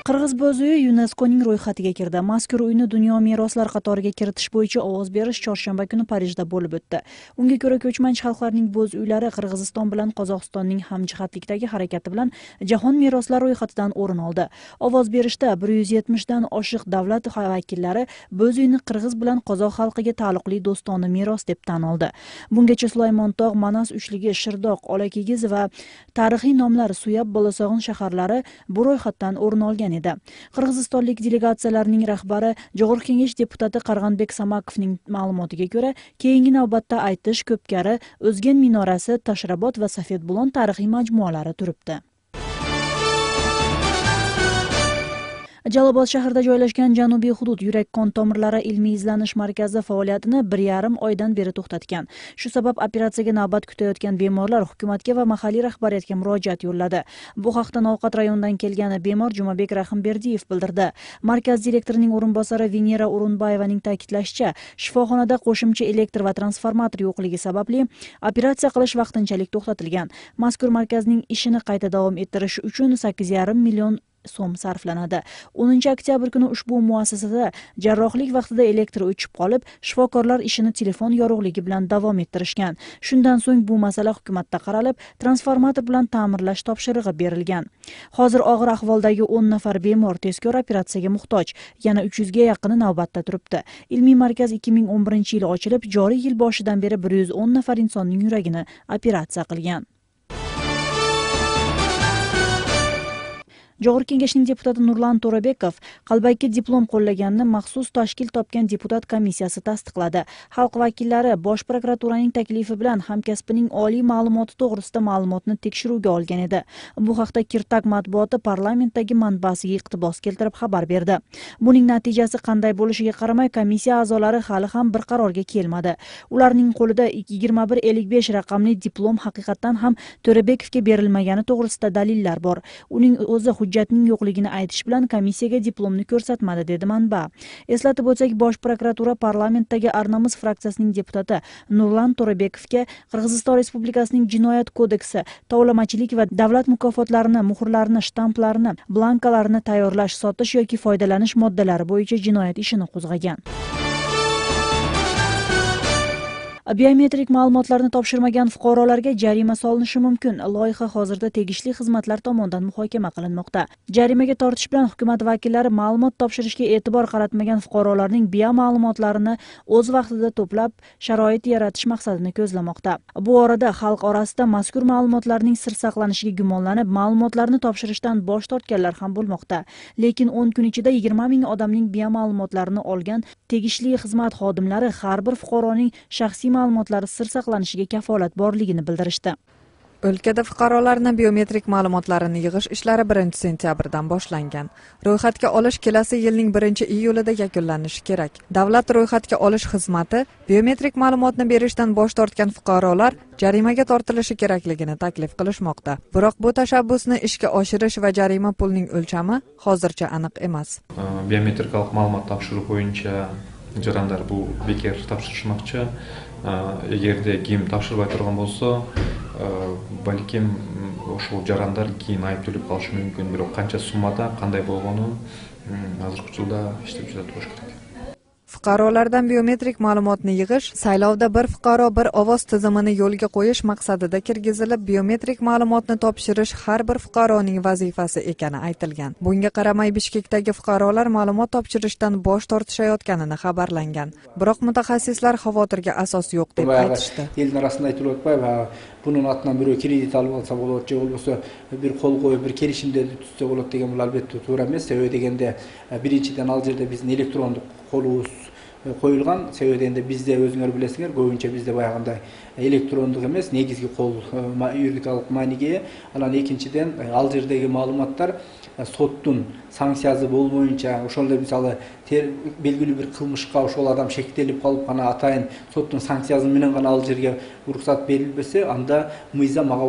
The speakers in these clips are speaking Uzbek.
Qirg'iz bo'z uyi UNESCOning ro'yxatiga kirdi. Mazkur uyni dunyo meroslari qatoriga kiritish bo'yicha ovoz berish chorshanba kuni Parijda bo'lib o'tdi. Unga ko'ra ko'chmanchi xalqlarning bo'z uylari Qirg'iziston bilan Qozog'istonning hamjihatlikdagi harakati bilan jahon meroslari ro'yxatidan o'rin oldi. Ovoz berishda 170 dan oshiq davlat vakillari bo'z uyni Qirg'iz bilan Qozoq xalqiga taalluqli do'stona meros deb tan oldi. Bungacha Sulaymontog', Manas uchligi, Shirdoq, Olakigiz va tarixiy nomlar Suyab, Bolosog'in shaharlari bu ro'yxatdan o'rin olgan edi. Qirg'izistonlik delegatsiyalarning rahbari Jo'g'ir kengash deputati Qarg'anbek Samakovning ma'lumotiga ko'ra, keyingi navbatda Aytish, Ko'pkari, O'zgen minorasi, Tashrabot va Safedbulon tarixiy majmualari turibdi. Jalolobod shahrida joylashgan Janubiy hudud yurak-qon tomirlari ilmiy izlanish markazi faoliyatini 1,5 oydan beri to'xtatgan. Shu sabab operatsiyaga navbat kutayotgan bemorlar hukumatga va mahalliy rahbariyatga murojaat yo'lladi. Bu haqda Novqat rayonidan kelgan bemor Jumabek Rahimberdiyev bildirdi. Markaz direktorining o'rinbosari Venera O'runbayevaning ta'kidlashicha, shifoxonada qo'shimcha elektr va transformator yo'qligi sababli operatsiya qilish vaqtinchalik to'xtatilgan. Mazkur markazning ishini qayta davom ettirish uchun 8,5 million so'm sarflanadi. 10 oktyabr kuni ushbu muassasada jarrohlik vaqtida elektr o'chib qolib, shifokorlar ishini telefon yorug'ligi bilan davom ettirishgan. Shundan so'ng bu masala hukumatda qaralib, transformator bilan ta'mirlash topshirig'i berilgan. Hozir og'ir ahvoldagi 10 nafar bemor tezkor operatsiyaga muhtoj. Yana 300 ga yaqini navbatda turibdi. Ilmiy markaz 2011-yili ochilib, joriy yil boshidan beri 110 nafar insonning yuragini operatsiya qilgan. Jo'g'ir kengashining deputati Nurlan To'rabekov qalbaki diplom qo'llaganini maxsus tashkil topgan deputat komissiyasi tasdiqladi. Xalq vakillari Bosh prokuraturaning taklifi bilan hamkasbining oliy ma'lumoti to'g'risida ma'lumotni tekshiruvga olgan edi. Bu haqda Kirtak matbuoti parlamentdagi manbasiga iqtibos keltirib xabar berdi. Buning natijasi qanday bo'lishiga qaramay, komissiya a'zolari hali ham bir qarorga kelmadi. Ularning qo'lida 2155 raqamli diplom haqiqatan ham To'rabekovga berilmagani to'g'risida dalillar bor. Uning o'zi hujjatning yo'qligini aytish bilan komissiyaga diplomni ko'rsatmadi, dedi manba. Eslatib o'tsak, Bosh prokuratura parlamentdagi Arnamis fraksiyasining deputati Nurlan To'rabekovga Qirg'iziston Respublikasining Jinoyat kodeksi, tovlamachilik va davlat mukofotlarini, muhrlarini, shtamplarini, blankalarini tayyorlash, sotish yoki foydalanish moddalari bo'yicha jinoyat ishini qo'zg'agan. Biometrik ma'lumotlarni topshirmagan fuqarolarga jarima solinishi mumkin. Loyiha hozirda tegishli xizmatlar tomonidan muhokama qilinmoqda. Jarimaga tortish bilan hukumat vakillari ma'lumot topshirishga e'tibor qaratmagan fuqarolarning bioma'lumotlarini o'z vaqtida to'plab, sharoit yaratish maqsadini ko'zlamoqda. Bu orada xalq orasida mazkur ma'lumotlarning sir saqlanishiga gumonlanib, ma'lumotlarni topshirishdan bosh tortganlar ham bo'lmoqda. Lekin 10 kun ichida 20 ming odamning bioma'lumotlarini olgan tegishli xizmat xodimlari har bir fuqaroning shaxsiy ma'lumotlari sir saqlanishiga kafolat borligini bildirishdi. O'lkada fuqarolarning biometrik ma'lumotlarini yig'ish ishlari 1-sentyabrdan boshlangan. Ro'yxatga olish kelasi yilning 1-iyulida yakunlanishi kerak. Davlat ro'yxatga olish xizmati biometrik ma'lumotni berishdan bosh tortgan fuqarolar jarimaga tortilishi kerakligini taklif qilishmoqda. Biroq bu tashabbusni ishga oshirish va jarima pulning o'lchami hozircha aniq emas. Biometrikalik ma'lumot topshirish bo'yicha jarandar bu bekor topshirishmoqchi. Agarda kim topshirmay turgan bo'lsa, balkim o'sha jarandar keyin ayb to'lab qolishi mumkin. Biroq qancha summada, qanday bo'lgani hozirgi usulda ishlab turish kerak. Fuqarolardan biometrik ma'lumotni yig'ish saylovda bir fuqaro bir ovoz tizimini yo'lga qo'yish maqsadida kirgizilib, biometrik ma'lumotni topshirish har bir fuqaroning vazifasi ekani aytilgan. Bunga qaramay Bishkekdagi fuqarolar ma'lumot topshirishdan bosh tortishayotganini xabarlangan. Biroq mutaxassislar xavotirga asos yo'q deb aytishdi. Elning orasida aytilib o'tmay va bunun atından bir kredit alıp alsa bo'ladi, bo'lmasa bir qo'l qo'yib bir kelishimde tutsa bo'ladi degan bu albatta to'g'ri emas. Sebep degende birinchidan al yerda bizning elektronlik qo'limiz qo'yilgan. Sebep degende bizde o'zinglar bilesinglar, ko'pincha bizde bayagınday elektronlik emas, negizgi qo'l yuridikalik ma'niga. Alan ikkinchidan al yerdagi ma'lumotlar sottun sanksiyasi bo'lmayınca, o'shanda misali belgili bir qilmishqa o'sha adam şekillenip kalıp qana atayın sottun sanksiyasi bilan qana al yerga ruxsat berilbese, anda mıyza mağa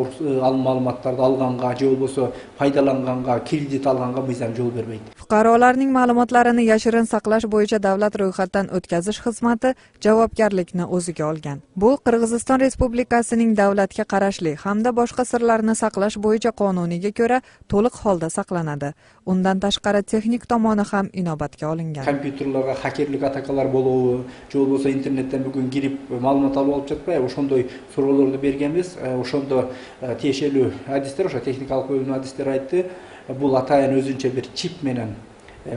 al ma'lumotlarni alganга, же болбосо пайдаланганга, кредит алганга мыйзам жол бербейт. Fuqarolarning ma'lumotlarini yashirin saqlash bo'yicha davlat ro'yxatdan o'tkazish xizmati javobgarlikni o'ziga olgan. Bu Qirg'iziston Respublikasining davlatga qarashli hamda boshqa sirlarni saqlash bo'yicha qonuniga ko'ra to'liq holda saqlanadi. Undan tashqari texnik tomoni ham inobatga olingan. Kompyuterlarga hakerlik atakalar болуы, же болбосо интернеттен бүгүн кирип маалымат алып алып жатпайбы, ошондой суроолорду бергенбиз. Ошондо тиешелүү адистер, ошо техникалык бөлүмдүн адистери айтты, бул атайын өзүнчө бир чип менен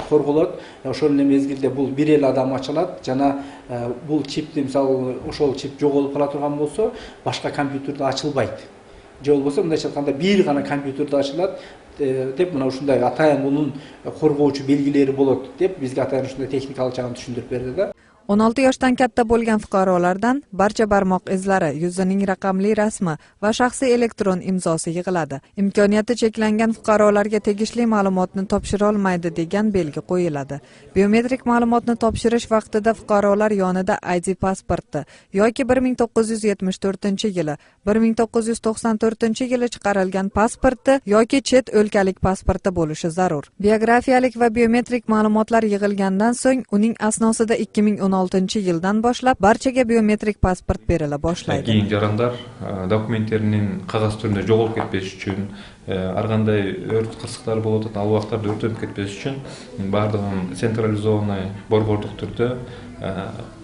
корголот. Ошол эле мезгилде бул бир эле адам ачылат жана бул чипти мисалы ошол чип жоголуп кала турган болсо, башка компьютерде ачылбайт. Же болбосо мындайча айтканда бир гана компьютерде ачылат деп мына ушундай атайын мунун коргоочу белгилери болот деп бизге атайын ушундай техникалык жагын түшүндүрүп берди да. 16 yoshdan katta bo'lgan fuqarolardan barcha barmoq izlari, yuzining raqamli rasmi va shaxsiy elektron imzosi yig'iladi. Imkoniyati cheklangan fuqarolarga tegishli ma'lumotni topshira olmaydi degan belgi qo'yiladi. Biometrik ma'lumotni topshirish vaqtida fuqarolar yonida ID pasporti yoki 1974-yili, 1994-yili chiqarilgan pasporti yoki chet o'lkalik pasporti bo'lishi zarur. Biografiyalik va biometrik ma'lumotlar yig'ilgandan so'ng uning asnosida 2016-yildan boshlab barchaga biometrik pasport berila boshlaydi. Keyin jarandar dokumentlerinin qog'oz turida жоголуп ketpesi үчүн, ар кандай өрт кырсыктары болуп атат, ал убактарда өртөнүп кетпesi үчүн бардыгын централизованный борбордук түрдө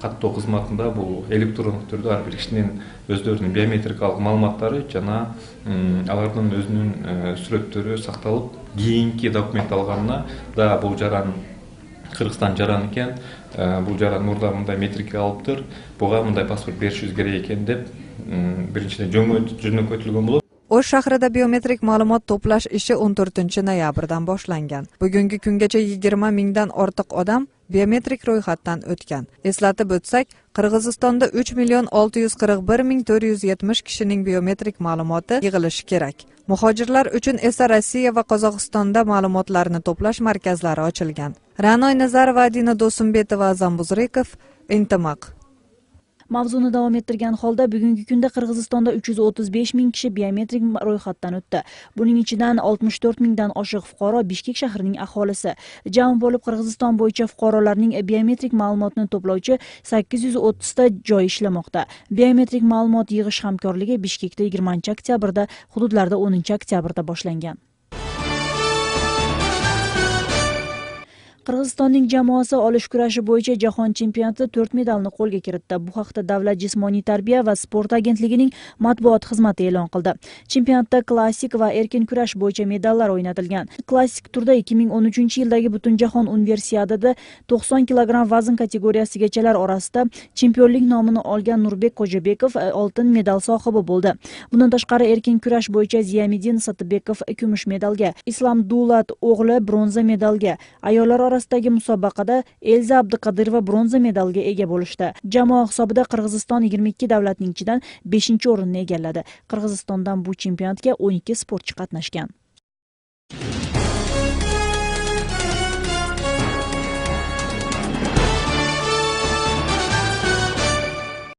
каттоо кызматында бул электрондук түрдө ар бир кишинин өздөрүнүн биометрикалык маалыматтары жана алардын өзүнүн сүрөттөрү сакталып, кийинки документ алганына да бул жаран Кыргызстан жаран экен, бул жаран мурда мындай метрика алыптыр, буга мындай паспорт беришибиз керек экен деп биринчиден жөнөкөтүлгөн болот. O'sh shahrida biometrik ma'lumot to'plash ishi 14-noyabrdan boshlangan. Bugungi kungacha 20 mingdan ortiq odam biometrik ro'yxatdan o'tgan. Eslatib o'tsak, Qirg'izistonda 3.641.470 kishining biometrik ma'lumoti yig'ilishi kerak. Muhojirlar uchun esa Rossiya va Qozog'istonda ma'lumotlarni to'plash markazlari ochilgan. Ra'noy Nazarova, Adina Do'sumbetova, Zambuzrikov, Intimaq. Mavzuni davom ettirgan holda bugungi kunda Qirg'izistonda 335 ming kishi biometrik ro'yxatdan o'tdi. Buning ichidan 64 mingdan oshiq fuqaro Bishkek shahrining aholisi. Jami bo'lib Qirg'iziston bo'yicha fuqarolarning biometrik ma'lumotni to'plovchi 830 ta joy ishlamoqda. Biometrik ma'lumot yig'ish hamkorligi Bishkekda 20-oktyabrda, hududlarda 10-oktyabrda boshlangan. Qirg'izistonning jamoasi olish kurashi bo'yicha jahon chempionatida 4 medalni qo'lga kiritdi. Bu haqda Davlat jismoniy tarbiya va sport agentligining matbuot xizmati e'lon qildi. Chempionatda klassik va erkin kurash bo'yicha medallar o'ynatilgan. Klassik turda 2013-yildagi Butunjahon universiadasida 90 kg vazn kategoriyasigachalar orasida chempionlik nomini olgan Nurbek Qo'jabekov oltin medal sohibi bo'ldi. Bundan tashqari erkin kurash bo'yicha Ziyamidin Satibekov kumush medalga, Islom Dulat o'g'li bronza medalga, ayollar orasidagi musobaqada Elza Abduqadirova bronza medalga ega bo'lishdi. Jamoa hisobida Qirg'iziston 22 davlatning ichidan 5-o'rinni egalladi. Qirg'izistondan bu chempionatga 12 sportchi qatnashgan.